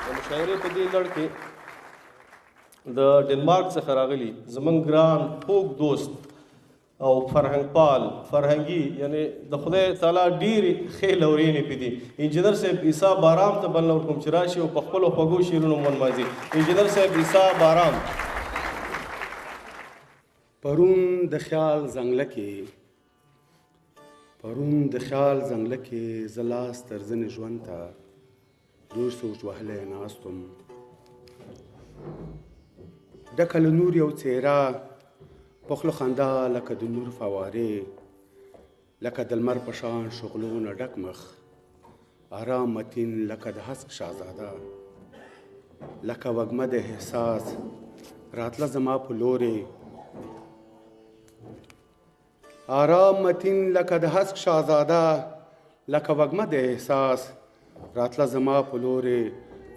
د مشاعرې په دې لړ کې د ډنمارک څخه راغلي زمونږ ګران خوږ دوست او فرهنګپال فرهنګي یعنی د خدای تعالی ډېرې ښې لورینې پې دي انجینر صاحب عیسی بارام ته بلنه ورکوم چې راشي او په خپلو خوږو شعرونو ونمانځي. انجینر صاحب عیسی بارام. پرون د خیال زنګله کې زه لاس تر زنې ژوند ته ډېر سوچ وهلی ناست وم. ډکه له نور یو څېره په خوله خندا لکه د نور فوارې لکه د لمر په شان شغلونه ډک مخ آرام متین لکه د هسک شهزاده لکه وږمه د احساس راتله زما په لورې آرام متین لکه د هسک شهزاده لکه وږمه د احساس راتله زما په لورې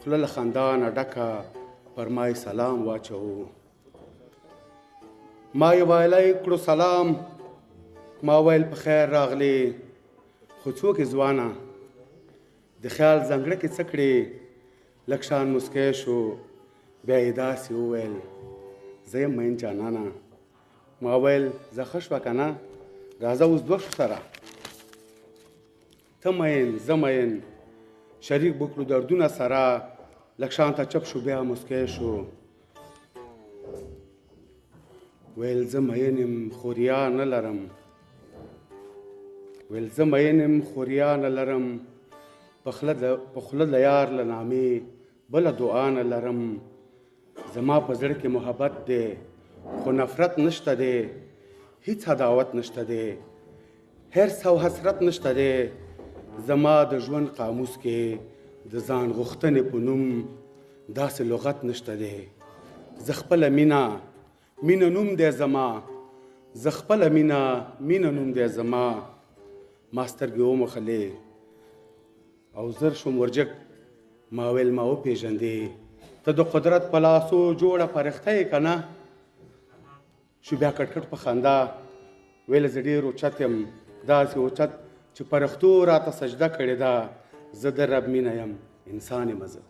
خوله له خندا نه ډکه پر ما یې سلام واچوو. ما یې ویلی کړو سلام ما ویل په خیر راغلی خو څوک یې ځوانه د خیال زنګړه کې څه کړې لږ شان مسکی شو بیا یې داسې وویل زه یم مین جانانه. ما ویل زه ښه شوه که نه راځه اوس دوه شو سره ته مین زه مین شریک به کړو دردونه سره لږ شان ته چپ شو بیا مسکی شو ویل زه مین یم خوریا نه لرم په خوله د یار له نامې بله دعا نه لرم. زما په زړه کې محبت دی خو نفرت نشته دی هیڅ عداوت نشته دی حرص او حسرت نشته دی. زما د ژوند قاموس کې د ځان غوښتنې په نوم داسې لغت نشته دی. زه خپله مینه نوم دی زما زه خپله مینه نوم دی زما. ما سترګې وموښلې او زر شوم ورجک ما ویل ما وپېژندې ته د قدرت په لاسو جوړه فرښته یې که نه شو بیا کټ په خندا ویل زه ډېر اوچت یم داسې اوچت چې فرښتو راته سجده کړې ده زه د رب مینه یم انسان یم زه.